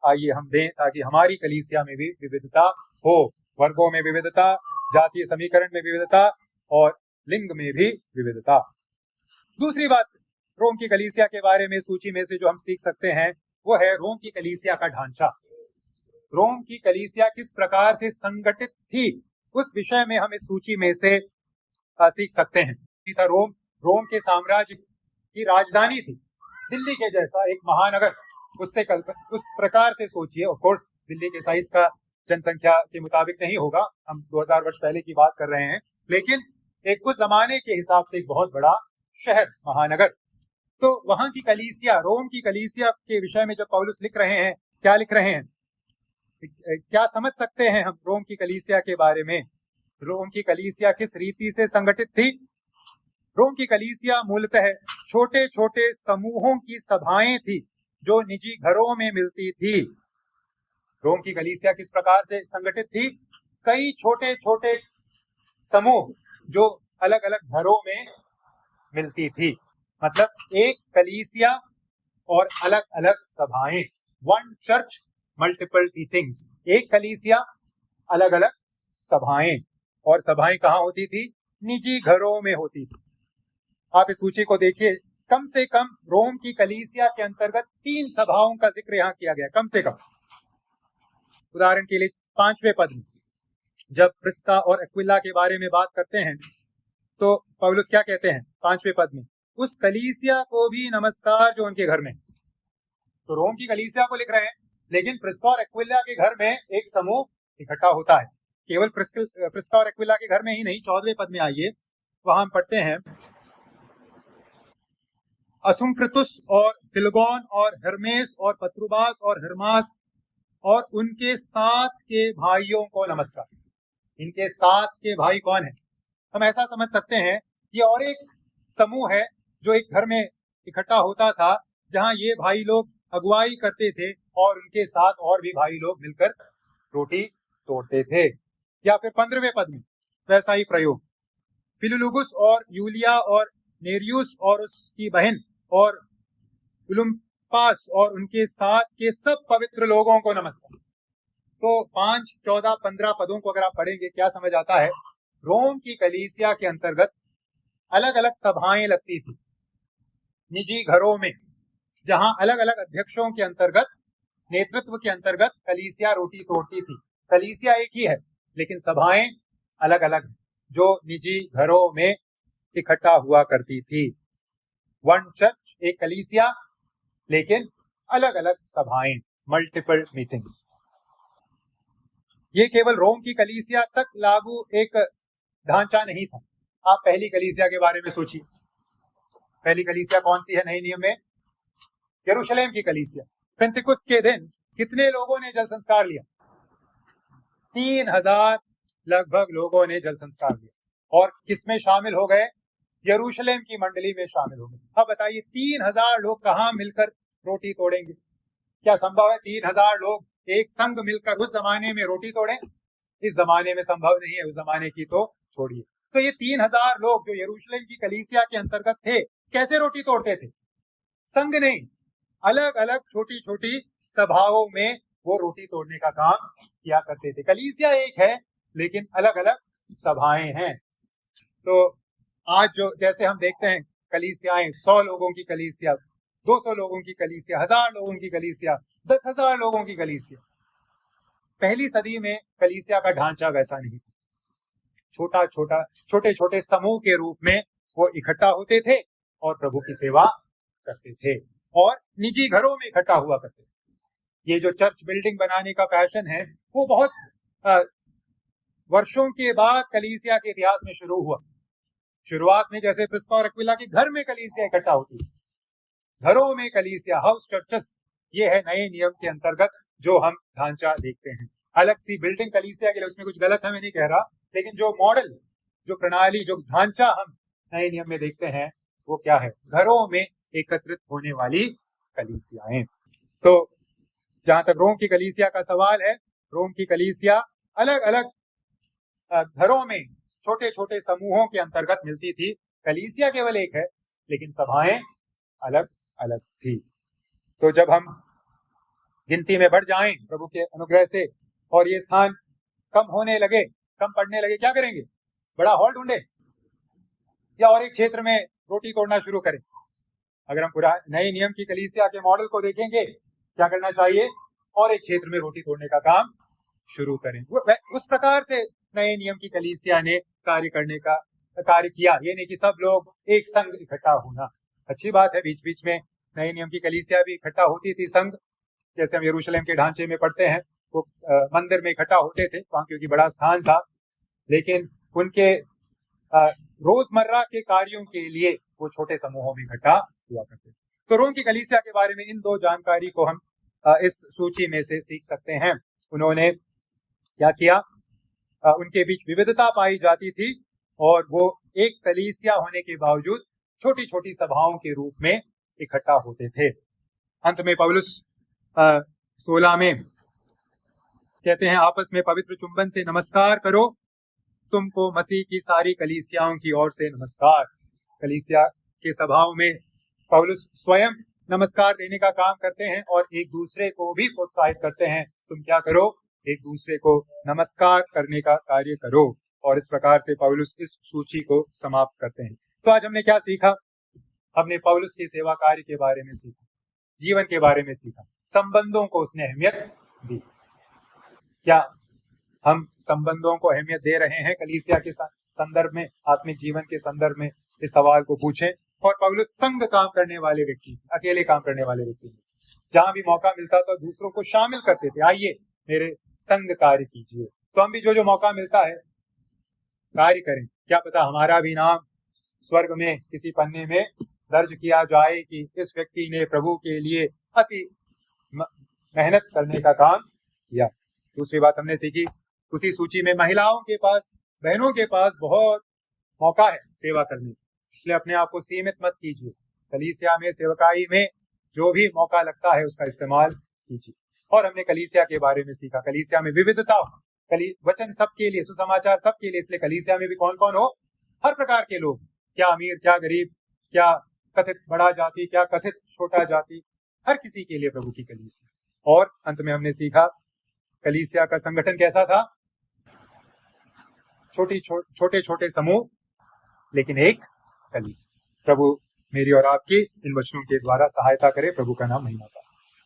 [SPEAKER 1] आइए हम दें, ताकि हमारी कलीसिया में भी विविधता हो, वर्गों में विविधता, जातीय समीकरण में विविधता और लिंग में भी विविधता। दूसरी बात रोम की कलीसिया के बारे में सूची में से जो हम सीख सकते हैं वो है रोम की कलीसिया का ढांचा। रोम की कलीसिया किस प्रकार से संगठित थी, उस विषय में हम इस सूची में से सीख सकते हैं। रोम के साम्राज्य की राजधानी थी, दिल्ली के जैसा एक महानगर। उससे उस प्रकार से सोचिए। ऑफ कोर्स दिल्ली के साइज का जनसंख्या के मुताबिक नहीं होगा, हम 2000 वर्ष पहले की बात कर रहे हैं, लेकिन एक उस जमाने के हिसाब से एक बहुत बड़ा शहर, महानगर। तो वहां की कलीसिया, रोम की कलीसिया के विषय में जब पौलुस लिख रहे हैं, क्या लिख रहे हैं, क्या समझ सकते हैं हम रोम की कलीसिया के बारे में? रोम की कलीसिया किस रीति से संगठित थी? रोम की कलीसिया मूलतः छोटे छोटे समूहों की सभाएं थी जो निजी घरों में मिलती थी। रोम की कलीसिया किस प्रकार से संगठित थी? कई छोटे छोटे समूह जो अलग अलग घरों में मिलती थी। मतलब एक कलीसिया और अलग अलग सभाएं, वन चर्च मल्टीपल मीटिंग्स। एक कलीसिया, अलग अलग सभाएं, और सभाएं कहाँ होती थी? निजी घरों में होती थी। आप इस सूची को देखिए, कम से कम रोम की कलीसिया के अंतर्गत 3 सभाओं का जिक्र यहाँ किया गया, कम से कम। उदाहरण के लिए 5वें पद में जब प्रिस्का और एक्विला के बारे में बात करते हैं तो पौलुस क्या कहते हैं 5वें पद में? उस कलीसिया को भी नमस्कार जो उनके घर में। तो रोम की कलीसिया को लिख रहे हैं, लेकिन प्रिस्का और एक्विला के घर में एक समूह इकट्ठा होता है। केवल प्रिस्का और एक्विला के घर में ही नहीं, 14वें पद में आइए, वहां हम पढ़ते हैं, असुंक्रितुस और फिलगोन और हर्मेस और पत्रुबास और हर्मास और उनके साथ के भाइयों को नमस्कार। इनके साथ के भाई कौन है? हम ऐसा समझ सकते हैं ये और एक समूह है जो एक घर में इकट्ठा होता था, जहां ये भाई लोग अगुवाई करते थे और उनके साथ और भी भाई लोग मिलकर रोटी तोड़ते थे। या फिर 15वें पद में वैसा ही प्रयोग, फिलुलुगुस और यूलिया और नेरियुस और उसकी बहन और उलुम्पास और उनके साथ के सब पवित्र लोगों को नमस्कार। तो 5, 14, 15 पदों को अगर आप पढ़ेंगे, क्या समझ आता है? रोम की कलीसिया के अंतर्गत अलग अलग सभाएं लगती थी निजी घरों में, जहां अलग अलग अध्यक्षों के अंतर्गत, नेतृत्व के अंतर्गत कलीसिया रोटी तोड़ती थी। कलीसिया एक ही है, लेकिन सभाएं अलग अलग जो निजी घरों में इकट्ठा हुआ करती थी। वन चर्च, एक कलीसिया, लेकिन अलग अलग सभाएं, मल्टीपल मीटिंग्स। ये केवल रोम की कलीसिया तक लागू एक ढांचा नहीं था। आप पहली कलीसिया के बारे में सोचिए। पहली कलीसिया कौन सी है नए नियम में? यरूशलेम की कलीसिया। पेंतिकुस्त के दिन कितने लोगों ने जल संस्कार लिया? 3000 लगभग लोगों ने जल संस्कार लिया। और किसमें शामिल हो गए? यरूशलेम की मंडली में शामिल हो गए। अब बताइए 3000 लोग कहाँ मिलकर रोटी तोड़ेंगे? क्या संभव है 3000 लोग एक संग मिलकर उस जमाने में रोटी तोड़ें? इस जमाने में संभव नहीं है, उस जमाने की तो छोड़िए। तो ये 3000 लोग जो यरूशलेम की कलीसिया के अंतर्गत थे, कैसे रोटी तोड़ते थे? संग नहीं, अलग अलग छोटी छोटी सभाओं में वो रोटी तोड़ने का काम किया करते थे। कलीसिया एक है, लेकिन अलग अलग सभाएं हैं। तो आज जो जैसे हम देखते हैं कलीसियाएं, 100 लोगों की कलीसिया, 200 लोगों की कलीसिया, 1000 लोगों की कलीसिया, 10,000 लोगों की कलीसिया। पहली सदी में कलीसिया का ढांचा वैसा नहीं, छोटे छोटे समूह के रूप में वो इकट्ठा होते थे और प्रभु की सेवा करते थे और निजी घरों में इकट्ठा हुआ करते थे। ये जो चर्च बिल्डिंग बनाने का फैशन है वो बहुत वर्षों के बाद कलीसिया के इतिहास में शुरू हुआ। शुरुआत में जैसे प्रिस्का और अक्विला के घर में कलीसिया इकट्ठा होती है, घरों में कलीसिया, हाउस चर्चेस, ये है नए नियम के अंतर्गत जो हम ढांचा देखते हैं। अलग सी बिल्डिंग कलीसिया के लिए, उसमें कुछ गलत है मैं नहीं कह रहा, लेकिन जो मॉडल, जो प्रणाली, जो ढांचा हम नए नियम में देखते हैं वो क्या है? घरों में एकत्रित होने वाली कलीसियाएं। तो जहां तक रोम की कलीसिया का सवाल है, रोम की कलीसिया अलग अलग घरों में छोटे छोटे समूहों के अंतर्गत मिलती थी। कलीसिया केवल एक है लेकिन सभाएं अलग अलग थी। तो जब हम गिनती में बढ़ जाएं प्रभु के अनुग्रह से और ये स्थान कम होने लगे, कम पड़ने लगे, क्या करेंगे? बड़ा हॉल ढूंढे या और एक क्षेत्र में रोटी तोड़ना शुरू करें? अगर हम पूरा नए नियम की कलीसिया के मॉडल को देखेंगे, क्या करना चाहिए? और एक क्षेत्र में रोटी तोड़ने का काम शुरू करें। उस प्रकार से नए नियम की कलीसिया ने कार्य किया। ये नहीं कि सब लोग एक संग इकट्ठा होना, अच्छी बात है, बीच बीच में नए नियम की कलीसिया भी इकट्ठा होती थी, संघ, जैसे हम यरूशलेम के ढांचे में पढ़ते हैं, वो मंदिर में इकट्ठा होते थे वहां क्योंकि बड़ा स्थान था, लेकिन उनके रोजमर्रा के कार्यों के लिए वो छोटे समूहों में इकट्ठा हुआ करते थे। तो रोम की कलीसिया के बारे में इन दो जानकारी को हम इस सूची में से सीख सकते हैं। उन्होंने क्या किया? उनके बीच विविधता पाई जाती थी और वो एक कलीसिया होने के बावजूद छोटी छोटी सभाओं के रूप में इकट्ठा होते थे। अंत में पौलुस 16 में कहते हैं, आपस में पवित्र चुंबन से नमस्कार करो, तुमको मसीह की सारी कलीसियाओं की ओर से नमस्कार। कलीसिया के सभाओं में पौलुस स्वयं नमस्कार देने का काम करते हैं और एक दूसरे को भी प्रोत्साहित करते हैं, तुम क्या करो? एक दूसरे को नमस्कार करने का कार्य करो। और इस प्रकार से पौलुस इस सूची को समाप्त करते हैं। तो आज हमने क्या सीखा? हमने पौलुस के सेवा कार्य के बारे में सीखा, जीवन के बारे में सीखा, संबंधों को उसने अहमियत दी। क्या हम संबंधों को अहमियत दे रहे हैं कलीसिया के संदर्भ में, आत्मिक जीवन के संदर्भ में? इस सवाल को पूछें। और पौलुस संग काम करने वाले व्यक्ति, अकेले काम करने वाले व्यक्ति, जहां भी मौका मिलता तो दूसरों को शामिल करते थे, आइए मेरे संग कार्य कीजिए। तो हम भी जो जो मौका मिलता है कार्य करें, क्या पता हमारा भी नाम स्वर्ग में किसी पन्ने में दर्ज किया जाए कि इस व्यक्ति ने प्रभु के लिए अति मेहनत करने का काम किया। दूसरी बात हमने सीखी, उसी सूची में महिलाओं के पास, बहनों के पास बहुत मौका है सेवा करने, इसलिए अपने आप को सीमित मत कीजिए। कलीसिया में, सेवकाई में जो भी मौका लगता है उसका इस्तेमाल कीजिए। और हमने कलीसिया के बारे में सीखा, कलीसिया में विविधता हो, वचन सबके लिए, सुसमाचार सबके लिए, इसलिए कलीसिया में भी कौन कौन हो? हर प्रकार के लोग, क्या अमीर, क्या गरीब, क्या कथित बड़ा जाति, क्या कथित छोटा जाति, हर किसी के लिए प्रभु की कलीसिया। और अंत में हमने सीखा कलीसिया का संगठन कैसा था? छोटे छोटे समूह लेकिन एक कलीसिया। प्रभु मेरी और आपकी इन वचनों के द्वारा सहायता करे। प्रभु का नाम महिमा पाए।